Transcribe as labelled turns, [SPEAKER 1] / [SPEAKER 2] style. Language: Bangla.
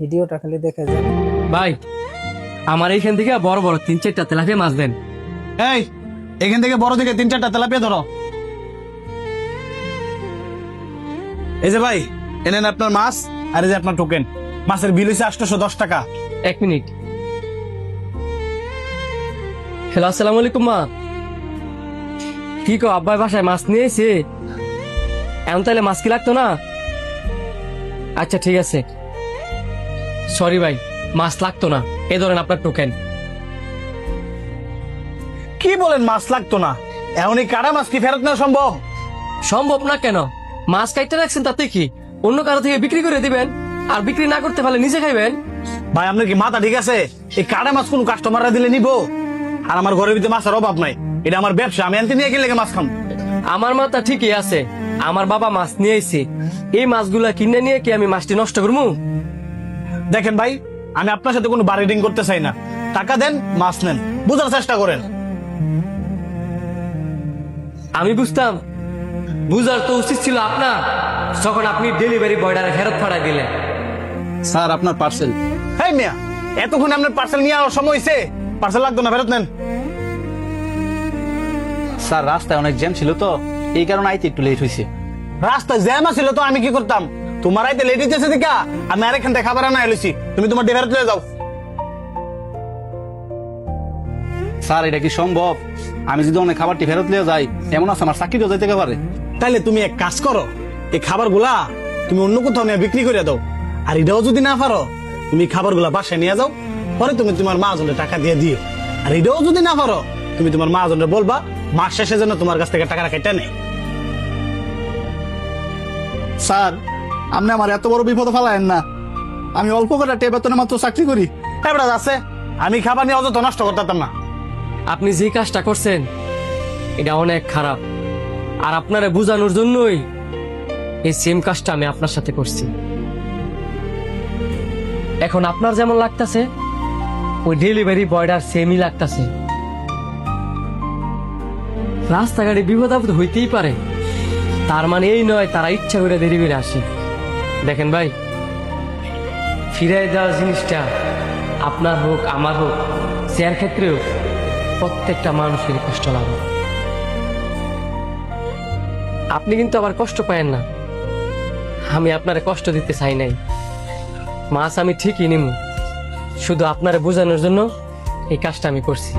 [SPEAKER 1] ভিডিওটা খালি দেখে যান।
[SPEAKER 2] ভাই আমার এইখান থেকে বড় বড় 3-4টা তেলাপিয়া মাছ দেন।
[SPEAKER 3] এই এখান থেকে বড় থেকে 3-4টা তেলাপিয়া ধরো। এই যে ভাই, এনেন আপনার মাছ, আর এই যে আপনার টোকেন। মাছের বিল হচ্ছে 810 টাকা।
[SPEAKER 2] 1 মিনিট। হ্যালো, আসসালামু আলাইকুম মা। কি কো আব্বাই বাসায় মাছ নিয়ে এসে? এমন তাহলে মাছ কি লাগতো না? আচ্ছা ঠিক আছে, সরি ভাই, মাছ লাগতো না। এই ধরেন আপনার টোকেন।
[SPEAKER 3] কি বলেন মাছ লাগতো না? এমনই কারা মাছ কি ফেরত নেওয়া সম্ভব?
[SPEAKER 2] সম্ভব না কেন? মাছ কাটতে রাখছেন তাতে কি? অন্য কারো থেকে বিক্রি করে দিবেন, আর বিক্রি না করতে পারলে নিজে খাইবেন।
[SPEAKER 3] ভাই আপনার কি মাথা ঠিক আছে? এই কারা মাছ কোন কাস্টমাররা দিলে নিবো? আর আমার ঘরের ভিতরে মাছের অভাব নাই, এটা আমার ব্যবসা, আমি আনতে নিয়ে গেলে মাছ খাম।
[SPEAKER 2] আমার মাথা ঠিকই আছে, আমার বাবা মাছ নিয়ে এসে, এই মাছগুলা কিনে নিয়ে কি আমি মাছটি নষ্ট করবো?
[SPEAKER 3] দেখেন ভাই, আমি আপনার সাথে কোনো বার্গেনিং করতে চাই না। টাকা দেন, মাছ নেন, বুঝার চেষ্টা করেন।
[SPEAKER 2] আমি বুঝতাম, বুঝার তো উচিত ছিল আপনার, যখন আপনি ডেলিভারি বয়ডারে ফেরত পাঠাই দিলেন।
[SPEAKER 4] স্যার আপনার পার্সেল।
[SPEAKER 3] হেই মিয়া, এতক্ষণ আপনার পার্সেল নিয়ে আসার সময় হয়েছে? পার্সেল লাগতো না, ফেরত নেন।
[SPEAKER 4] স্যার রাস্তায় অনেক জ্যাম ছিল তো, এই কারণে আইতে একটু লেট হয়েছে।
[SPEAKER 3] রাস্তায় জ্যাম ছিল তো আমি কি করতাম? তোমার আইতে লেট হইতেছে দেখা আমি আরেকখান থেকে খাবার আনা এলেছি, তুমি তোমার ডেলিভারি চলে যাও।
[SPEAKER 4] স্যার এটা কি সম্ভব? আমি যদি অনেক খাবারটি ফেরত নিয়ে যাই, এমন আছে আমার চাকরিও যাইতে পারে।
[SPEAKER 3] তাইলে তুমি এক কাজ করো, এই খাবারগুলা তুমি অন্য কোথাও নিয়ে বিক্রি করে দাও। আর এটাও যদি না পারো, তুমি খাবারগুলা বাসায় নিয়ে যাও, পরে তুমি তোমার মহাজনের টাকা দিয়ে দিও। আর এটাও যদি না পারো, তুমি তোমার মহাজনের বলবা মাস শেষে যেন তোমার কাছ থেকে টাকা কেটে নেই।
[SPEAKER 4] স্যার আপনি আমার এত বড় বিপদ ফেলায়েন না, আমি অল্প করে বেতনে মাত্র চাকরি করি।
[SPEAKER 3] এবার আছে, আমি খাবার নিয়ে অযথা নষ্ট করতাম না।
[SPEAKER 2] আপনি যে কাজটা করছেন এটা অনেক খারাপ, আর আপনারে বোঝানোর জন্যই এই সেম কাজটা আমি আপনার সাথে করছি। এখন আপনার যেমন লাগতাছে, ওই ডেলিভারি বয়টার সেমই লাগতাছে। রাস্তাঘাটে বিপদ আপদ হইতেই পারে, তার মানে এই নয় তারা ইচ্ছা করে দেরি করে আসে। দেখেন ভাই, ফিরাই দেওয়ার জিনিসটা আপনার হোক আমার হোক, যার ক্ষেত্রেও প্রত্যেকটা মানুষের কষ্ট লাগে। আপনি কিন্তু আবার কষ্ট পায়েন না, আমি আপনারে কষ্ট দিতে চাই নাই। মাছ আমি ঠিকই নিব, শুধু আপনারে বোঝানোর জন্য এই কাজটা আমি করছি।